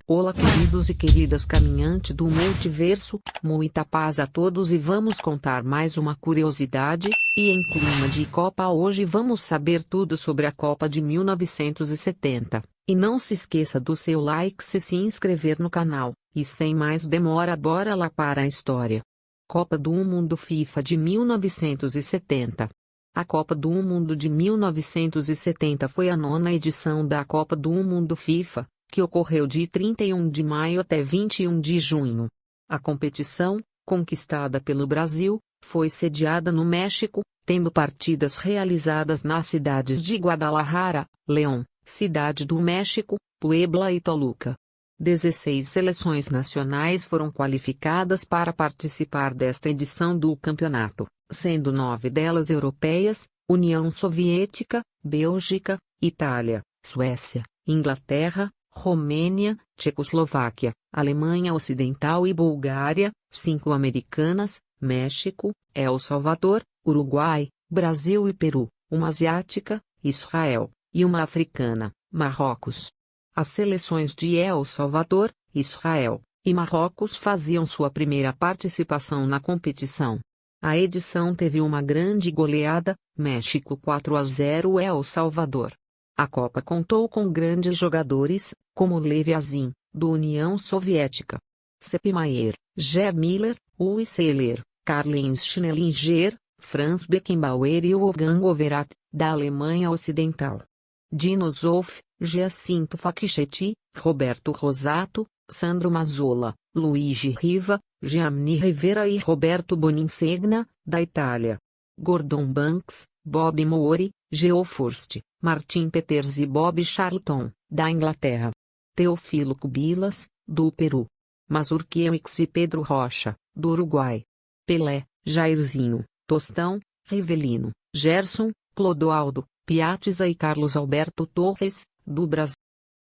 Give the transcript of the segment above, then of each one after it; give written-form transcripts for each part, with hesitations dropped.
Olá queridos e queridas caminhantes do multiverso, muita paz a todos e vamos contar mais uma curiosidade, e em clima de Copa hoje vamos saber tudo sobre a Copa de 1970, e não se esqueça do seu like e se inscrever no canal, e sem mais demora bora lá para a história. Copa do Mundo FIFA de 1970. A Copa do Mundo de 1970 foi a 9ª edição da Copa do Mundo FIFA, que ocorreu de 31 de maio até 21 de junho. A competição, conquistada pelo Brasil, foi sediada no México, tendo partidas realizadas nas cidades de Guadalajara, León, Cidade do México, Puebla e Toluca. 16 seleções nacionais foram qualificadas para participar desta edição do campeonato, sendo 9 delas europeias: União Soviética, Bélgica, Itália, Suécia, Inglaterra, Romênia, Tchecoslováquia, Alemanha Ocidental e Bulgária, 5 americanas, México, El Salvador, Uruguai, Brasil e Peru, uma asiática, Israel, e uma africana, Marrocos. As seleções de El Salvador, Israel e Marrocos faziam sua primeira participação na competição. A edição teve uma grande goleada, México 4-0 El Salvador. A Copa contou com grandes jogadores, como Lev Yashin, do União Soviética, Sepp Maier, Gerd Müller, Uli Seeler, Karl-Heinz Schnellinger, Franz Beckenbauer e Wolfgang Overath, da Alemanha Ocidental. Dino Zoff, Giacinto Facchetti, Roberto Rosato, Sandro Mazzola, Luigi Riva, Gianni Rivera e Roberto Boninsegna, da Itália. Gordon Banks, Bob Moore, Geo Forst, Martin Peters e Bob Charlton, da Inglaterra. Teófilo Cubillas, do Peru. Mazurkiewicz e Pedro Rocha, do Uruguai. Pelé, Jairzinho, Tostão, Rivelino, Gerson, Clodoaldo, Piatza e Carlos Alberto Torres, do Brasil.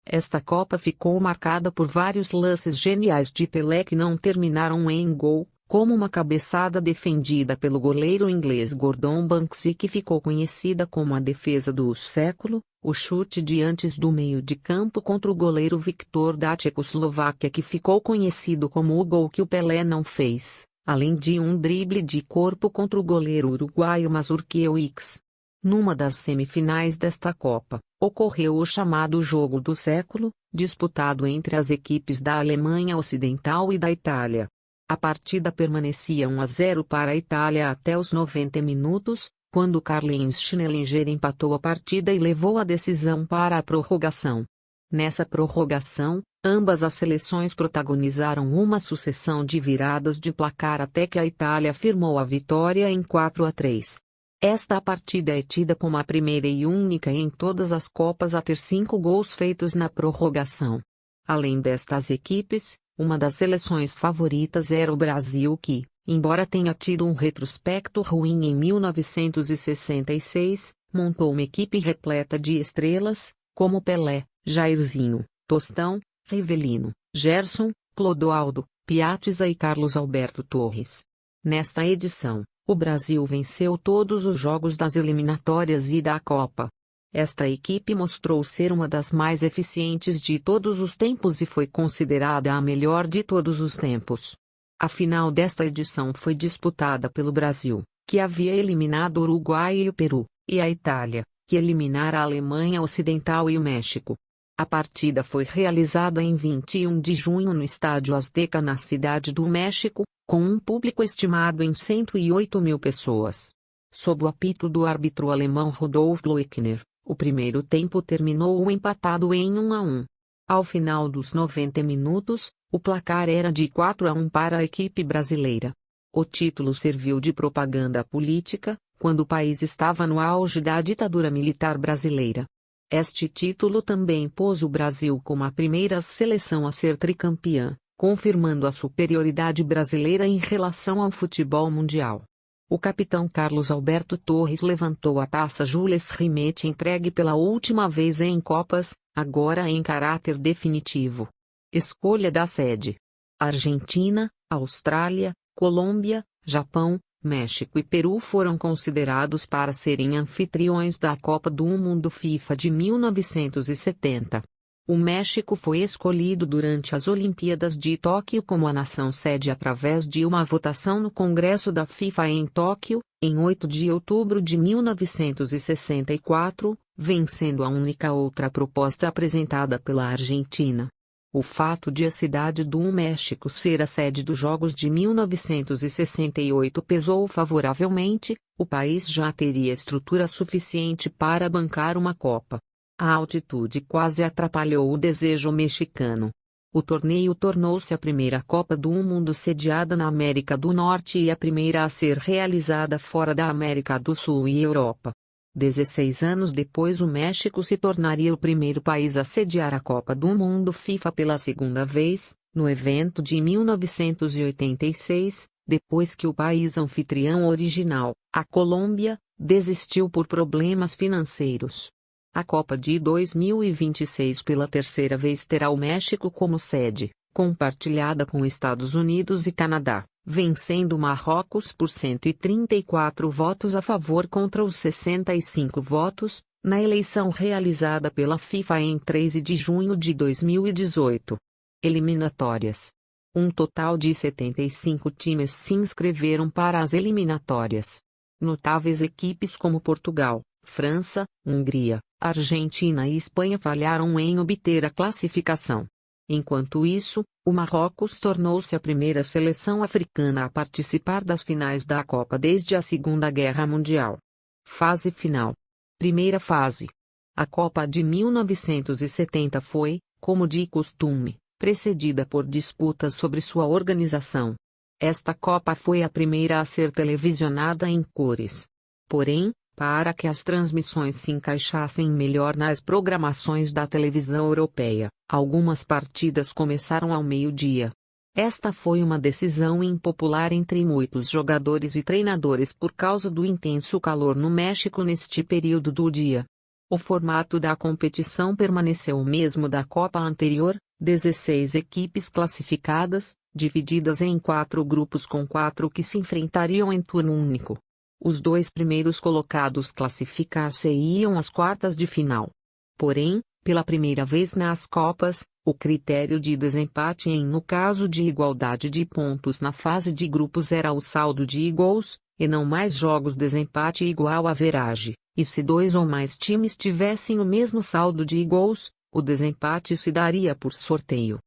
Esta Copa ficou marcada por vários lances geniais de Pelé que não terminaram em gol, como uma cabeçada defendida pelo goleiro inglês Gordon Banks e que ficou conhecida como a defesa do século, o chute de antes do meio de campo contra o goleiro Victor da Tchecoslováquia que ficou conhecido como o gol que o Pelé não fez, além de um drible de corpo contra o goleiro uruguaio Mazurkiewicz. Numa das semifinais desta Copa, ocorreu o chamado Jogo do Século, disputado entre as equipes da Alemanha Ocidental e da Itália. A partida permanecia 1-0 para a Itália até os 90 minutos, quando Karl-Heinz Schnellinger empatou a partida e levou a decisão para a prorrogação. Nessa prorrogação, ambas as seleções protagonizaram uma sucessão de viradas de placar até que a Itália firmou a vitória em 4-3. Esta partida é tida como a primeira e única em todas as Copas a ter 5 gols feitos na prorrogação. Além destas equipes, uma das seleções favoritas era o Brasil que, embora tenha tido um retrospecto ruim em 1966, montou uma equipe repleta de estrelas, como Pelé, Jairzinho, Tostão, Rivelino, Gerson, Clodoaldo, Piatza e Carlos Alberto Torres. Nesta edição, o Brasil venceu todos os jogos das eliminatórias e da Copa. Esta equipe mostrou ser uma das mais eficientes de todos os tempos e foi considerada a melhor de todos os tempos. A final desta edição foi disputada pelo Brasil, que havia eliminado o Uruguai e o Peru, e a Itália, que eliminara a Alemanha Ocidental e o México. A partida foi realizada em 21 de junho no Estádio Azteca na Cidade do México, com um público estimado em 108 mil pessoas. Sob o apito do árbitro alemão Rudolf Loechner, o primeiro tempo terminou empatado em 1-1. Ao final dos 90 minutos, o placar era de 4-1 para a equipe brasileira. O título serviu de propaganda política, quando o país estava no auge da ditadura militar brasileira. Este título também pôs o Brasil como a primeira seleção a ser tricampeã, confirmando a superioridade brasileira em relação ao futebol mundial. O capitão Carlos Alberto Torres levantou a taça Jules Rimet entregue pela última vez em Copas, agora em caráter definitivo. Escolha da sede: Argentina, Austrália, Colômbia, Japão, México e Peru foram considerados para serem anfitriões da Copa do Mundo FIFA de 1970. O México foi escolhido durante as Olimpíadas de Tóquio como a nação sede através de uma votação no Congresso da FIFA em Tóquio, em 8 de outubro de 1964, vencendo a única outra proposta apresentada pela Argentina. O fato de a cidade do México ser a sede dos Jogos de 1968 pesou favoravelmente. O país já teria estrutura suficiente para bancar uma Copa. A altitude quase atrapalhou o desejo mexicano. O torneio tornou-se a primeira Copa do Mundo sediada na América do Norte e a primeira a ser realizada fora da América do Sul e Europa. 16 anos depois, o México se tornaria o primeiro país a sediar a Copa do Mundo FIFA pela segunda vez, no evento de 1986, depois que o país anfitrião original, a Colômbia, desistiu por problemas financeiros. A Copa de 2026 pela terceira vez terá o México como sede, compartilhada com Estados Unidos e Canadá, vencendo Marrocos por 134 votos a favor contra os 65 votos, na eleição realizada pela FIFA em 13 de junho de 2018. Eliminatórias. Um total de 75 times se inscreveram para as eliminatórias. Notáveis equipes como Portugal, França, Hungria, Argentina e Espanha falharam em obter a classificação. Enquanto isso, o Marrocos tornou-se a primeira seleção africana a participar das finais da Copa desde a Segunda Guerra Mundial. Fase final. Primeira fase. A Copa de 1970 foi, como de costume, precedida por disputas sobre sua organização. Esta Copa foi a primeira a ser televisionada em cores. Porém, para que as transmissões se encaixassem melhor nas programações da televisão europeia, algumas partidas começaram ao meio-dia. Esta foi uma decisão impopular entre muitos jogadores e treinadores por causa do intenso calor no México neste período do dia. O formato da competição permaneceu o mesmo da Copa anterior, 16 equipes classificadas, divididas em 4 grupos com 4 que se enfrentariam em turno único. Os 2 primeiros colocados classificar-se-iam às quartas de final. Porém, pela primeira vez nas Copas, o critério de desempate no caso de igualdade de pontos na fase de grupos era o saldo de gols, e não mais jogos desempate igual a average, e se 2 ou mais times tivessem o mesmo saldo de gols, o desempate se daria por sorteio.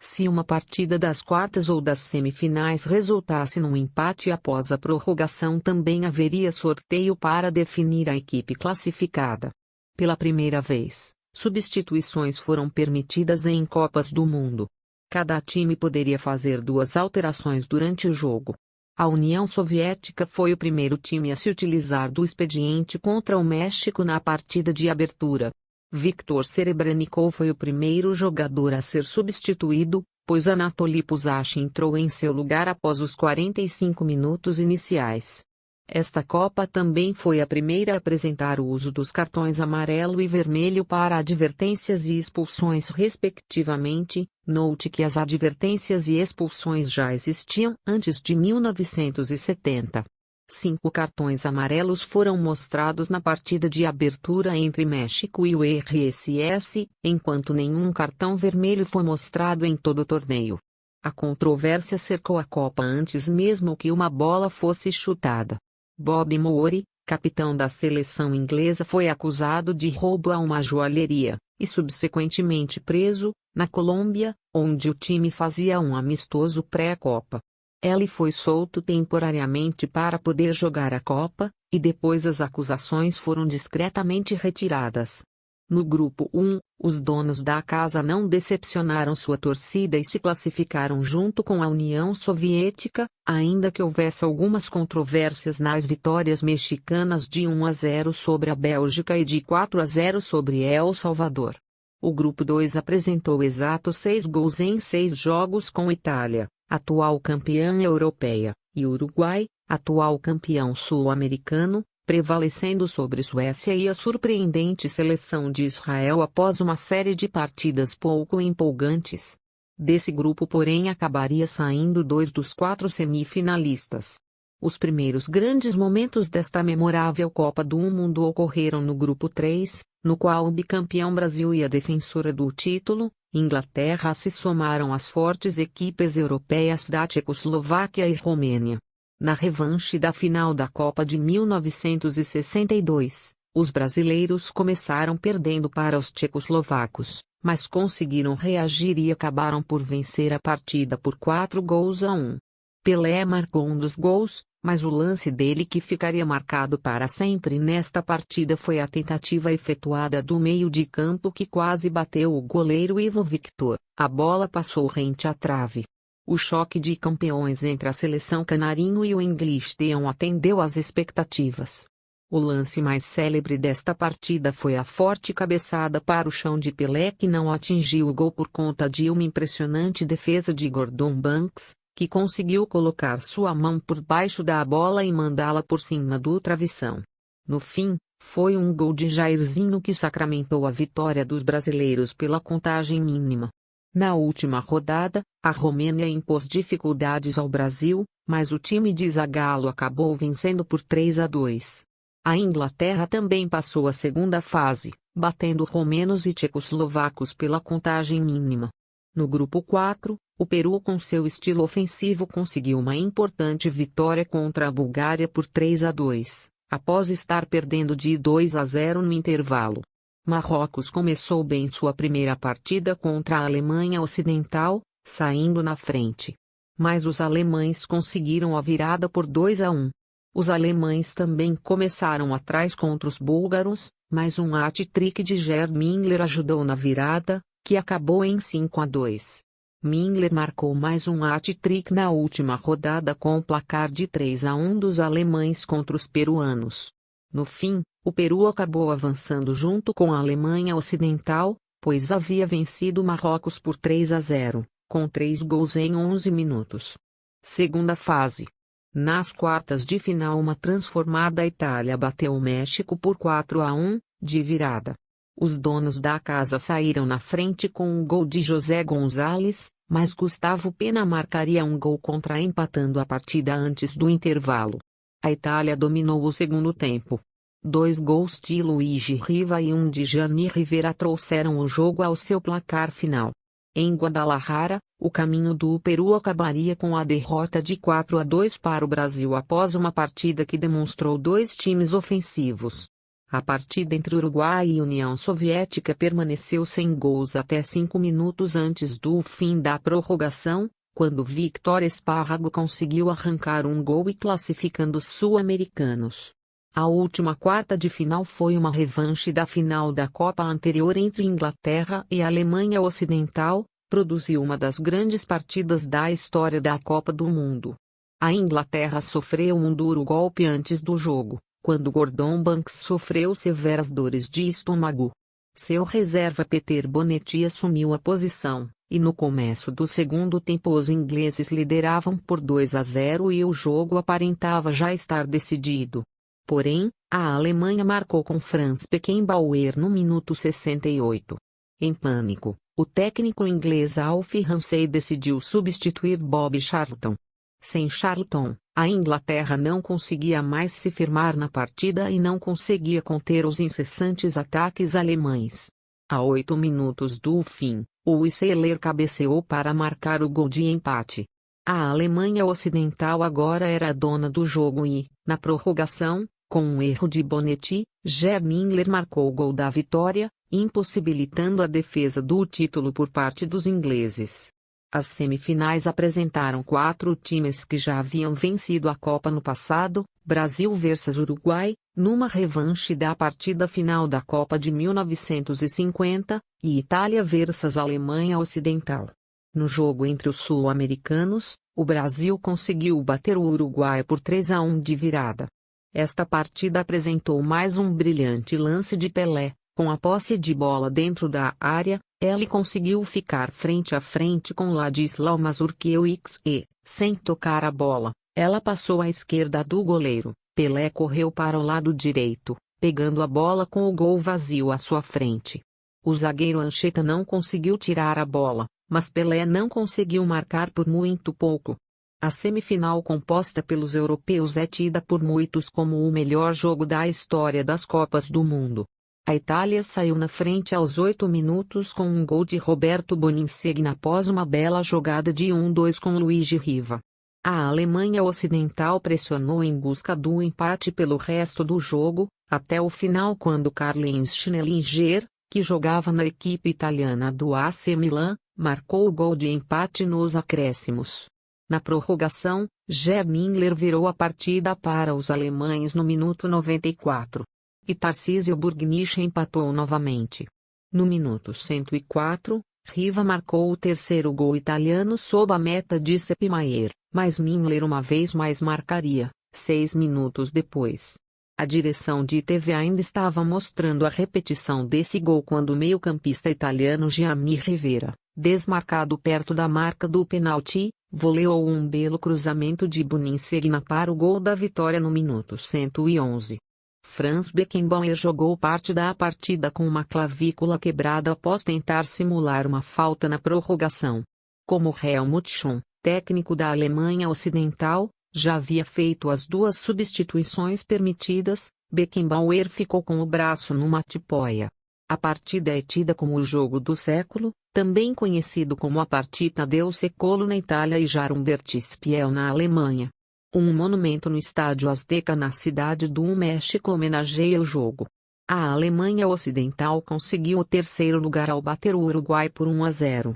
Se uma partida das quartas ou das semifinais resultasse num empate após a prorrogação, também haveria sorteio para definir a equipe classificada. Pela primeira vez, substituições foram permitidas em Copas do Mundo. Cada time poderia fazer 2 alterações durante o jogo. A União Soviética foi o primeiro time a se utilizar do expediente contra o México na partida de abertura. Viktor Serebrennikov foi o primeiro jogador a ser substituído, pois Anatoly Pusash entrou em seu lugar após os 45 minutos iniciais. Esta Copa também foi a primeira a apresentar o uso dos cartões amarelo e vermelho para advertências e expulsões respectivamente. Note que as advertências e expulsões já existiam antes de 1970. 5 cartões amarelos foram mostrados na partida de abertura entre México e o RSS, enquanto nenhum cartão vermelho foi mostrado em todo o torneio. A controvérsia cercou a Copa antes mesmo que uma bola fosse chutada. Bob Moore, capitão da seleção inglesa, foi acusado de roubo a uma joalheria, e subsequentemente preso, na Colômbia, onde o time fazia um amistoso pré-Copa. Ele foi solto temporariamente para poder jogar a Copa, e depois as acusações foram discretamente retiradas. No grupo 1, os donos da casa não decepcionaram sua torcida e se classificaram junto com a União Soviética, ainda que houvesse algumas controvérsias nas vitórias mexicanas de 1-0 sobre a Bélgica e de 4-0 sobre El Salvador. O grupo 2 apresentou exatos 6 gols em 6 jogos com Itália, atual campeã europeia, e Uruguai, atual campeão sul-americano, prevalecendo sobre Suécia e a surpreendente seleção de Israel após uma série de partidas pouco empolgantes. Desse grupo, porém, acabaria saindo 2 dos 4 semifinalistas. Os primeiros grandes momentos desta memorável Copa do Mundo ocorreram no grupo 3, no qual o bicampeão Brasil e a defensora do título, Inglaterra, se somaram às fortes equipes europeias da Tchecoslováquia e Romênia. Na revanche da final da Copa de 1962, os brasileiros começaram perdendo para os tchecoslovacos, mas conseguiram reagir e acabaram por vencer a partida por 4-1. Pelé marcou um dos gols, mas o lance dele que ficaria marcado para sempre nesta partida foi a tentativa efetuada do meio de campo que quase bateu o goleiro Ivo Victor. A bola passou rente à trave. O choque de campeões entre a seleção canarinho e o English Town atendeu às expectativas. O lance mais célebre desta partida foi a forte cabeçada para o chão de Pelé que não atingiu o gol por conta de uma impressionante defesa de Gordon Banks, que conseguiu colocar sua mão por baixo da bola e mandá-la por cima do travessão. No fim, foi um gol de Jairzinho que sacramentou a vitória dos brasileiros pela contagem mínima. Na última rodada, a Romênia impôs dificuldades ao Brasil, mas o time de Zagallo acabou vencendo por 3-2. A Inglaterra também passou a segunda fase, batendo romenos e tchecoslovacos pela contagem mínima. No grupo 4, o Peru com seu estilo ofensivo conseguiu uma importante vitória contra a Bulgária por 3-2, após estar perdendo de 2-0 no intervalo. Marrocos começou bem sua primeira partida contra a Alemanha Ocidental, saindo na frente. Mas os alemães conseguiram a virada por 2-1. Os alemães também começaram atrás contra os búlgaros, mas um hat-trick de Gerd Müller ajudou na virada, que acabou em 5-2. Müller marcou mais um hat-trick na última rodada com o placar de 3-1 dos alemães contra os peruanos. No fim, o Peru acabou avançando junto com a Alemanha Ocidental, pois havia vencido Marrocos por 3-0, com 3 gols em 11 minutos. Segunda fase. Nas quartas de final, uma transformada Itália bateu o México por 4-1, de virada. Os donos da casa saíram na frente com um gol de José Gonzalez, mas Gustavo Pena marcaria um gol contra empatando a partida antes do intervalo. A Itália dominou o segundo tempo. 2 gols de Luigi Riva e um de Gianni Rivera trouxeram o jogo ao seu placar final. Em Guadalajara, o caminho do Peru acabaria com a derrota de 4-2 para o Brasil após uma partida que demonstrou dois times ofensivos. A partida entre Uruguai e União Soviética permaneceu sem gols até 5 minutos antes do fim da prorrogação, quando Victor Esparrago conseguiu arrancar um gol e classificando os sul-americanos. A última quarta de final foi uma revanche da final da Copa anterior entre Inglaterra e Alemanha Ocidental, produziu uma das grandes partidas da história da Copa do Mundo. A Inglaterra sofreu um duro golpe antes do jogo, quando Gordon Banks sofreu severas dores de estômago. Seu reserva Peter Bonetti assumiu a posição, e no começo do segundo tempo os ingleses lideravam por 2-0 e o jogo aparentava já estar decidido. Porém, a Alemanha marcou com Franz Beckenbauer no minuto 68. Em pânico, o técnico inglês Alf Ramsey decidiu substituir Bob Charlton. Sem Charlton, a Inglaterra não conseguia mais se firmar na partida e não conseguia conter os incessantes ataques alemães. A 8 minutos do fim, o Seeler cabeceou para marcar o gol de empate. A Alemanha Ocidental agora era a dona do jogo e, na prorrogação, com um erro de Bonetti, Gerd Müller marcou o gol da vitória, impossibilitando a defesa do título por parte dos ingleses. As semifinais apresentaram 4 times que já haviam vencido a Copa no passado: Brasil vs Uruguai, numa revanche da partida final da Copa de 1950, e Itália vs Alemanha Ocidental. No jogo entre os sul-americanos, o Brasil conseguiu bater o Uruguai por 3-1 de virada. Esta partida apresentou mais um brilhante lance de Pelé. Com a posse de bola dentro da área, ele conseguiu ficar frente a frente com Ladislau Mazurkiewicz e, sem tocar a bola, ela passou à esquerda do goleiro. Pelé correu para o lado direito, pegando a bola com o gol vazio à sua frente. O zagueiro Ancheta não conseguiu tirar a bola, mas Pelé não conseguiu marcar por muito pouco. A semifinal composta pelos europeus é tida por muitos como o melhor jogo da história das Copas do Mundo. A Itália saiu na frente aos 8 minutos com um gol de Roberto Boninsegna após uma bela jogada de 1-2 com Luigi Riva. A Alemanha Ocidental pressionou em busca do empate pelo resto do jogo, até o final quando Karl-Heinz Schnellinger, que jogava na equipe italiana do AC Milan, marcou o gol de empate nos acréscimos. Na prorrogação, Gerd Müller virou a partida para os alemães no minuto 94. E Tarcísio Burgnisch empatou novamente. No minuto 104, Riva marcou o terceiro gol italiano sob a meta de Sepp Maier, mas Müller uma vez mais marcaria, 6 minutos depois. A direção de TV ainda estava mostrando a repetição desse gol quando o meio-campista italiano Gianni Rivera, desmarcado perto da marca do pênalti, voleou um belo cruzamento de Boninsegna para o gol da vitória no minuto 111. Franz Beckenbauer jogou parte da partida com uma clavícula quebrada após tentar simular uma falta na prorrogação. Como Helmut Schön, técnico da Alemanha Ocidental, já havia feito as 2 substituições permitidas, Beckenbauer ficou com o braço numa tipoia. A partida é tida como o jogo do século, também conhecido como a Partita del Secolo na Itália e Jahrhundertspiel na Alemanha. Um monumento no Estádio Azteca na cidade do México homenageia o jogo. A Alemanha Ocidental conseguiu o terceiro lugar ao bater o Uruguai por 1-0.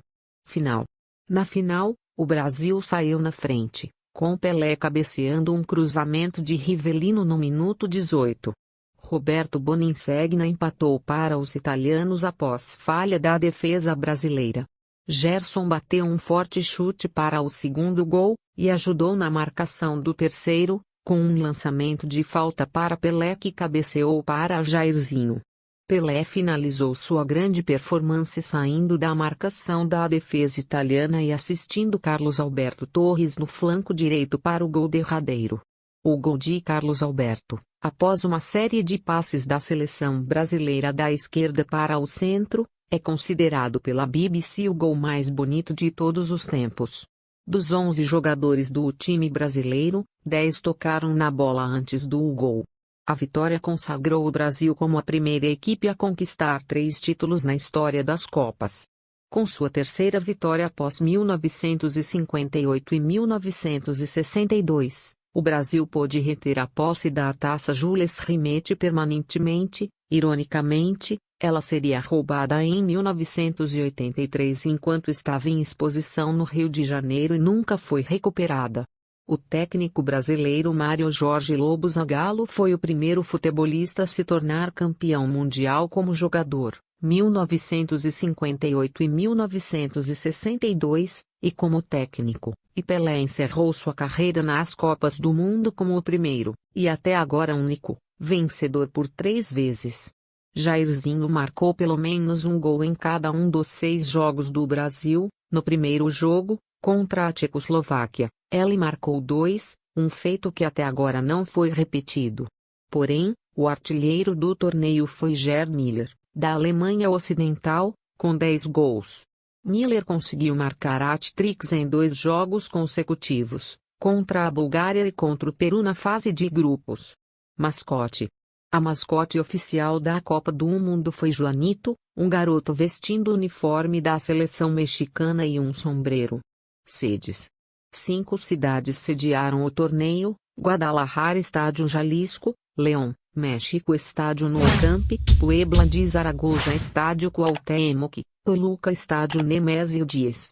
Final. Na final, o Brasil saiu na frente, com Pelé cabeceando um cruzamento de Rivellino no minuto 18. Roberto Boninsegna empatou para os italianos após falha da defesa brasileira. Gerson bateu um forte chute para o segundo gol, e ajudou na marcação do terceiro, com um lançamento de falta para Pelé que cabeceou para Jairzinho. Pelé finalizou sua grande performance saindo da marcação da defesa italiana e assistindo Carlos Alberto Torres no flanco direito para o gol derradeiro. O gol de Carlos Alberto, após uma série de passes da seleção brasileira da esquerda para o centro, é considerado pela BBC o gol mais bonito de todos os tempos. Dos 11 jogadores do time brasileiro, 10 tocaram na bola antes do gol. A vitória consagrou o Brasil como a primeira equipe a conquistar 3 títulos na história das Copas. Com sua terceira vitória após 1958 e 1962, o Brasil pôde reter a posse da taça Jules Rimet permanentemente. Ironicamente, ela seria roubada em 1983 enquanto estava em exposição no Rio de Janeiro e nunca foi recuperada. O técnico brasileiro Mário Jorge Lobo Zagallo foi o primeiro futebolista a se tornar campeão mundial como jogador, 1958 e 1962, e como técnico, e Pelé encerrou sua carreira nas Copas do Mundo como o primeiro, e até agora único, vencedor por 3 vezes. Jairzinho marcou pelo menos um gol em cada um dos 6 jogos do Brasil. No primeiro jogo, contra a Tchecoslováquia, ele marcou 2, um feito que até agora não foi repetido. Porém, o artilheiro do torneio foi Gerd Müller, da Alemanha Ocidental, com 10 gols. Müller conseguiu marcar hat-tricks em 2 jogos consecutivos, contra a Bulgária e contra o Peru na fase de grupos. Mascote. A mascote oficial da Copa do Mundo foi Juanito, um garoto vestindo o uniforme da seleção mexicana e um sombreiro. Sedes. 5 cidades sediaram o torneio: Guadalajara, Estádio Jalisco; León, México, Estádio Nou Camp; Puebla de Zaragoza, Estádio Cuauhtémoc; Toluca, Estádio Nemésio Diez;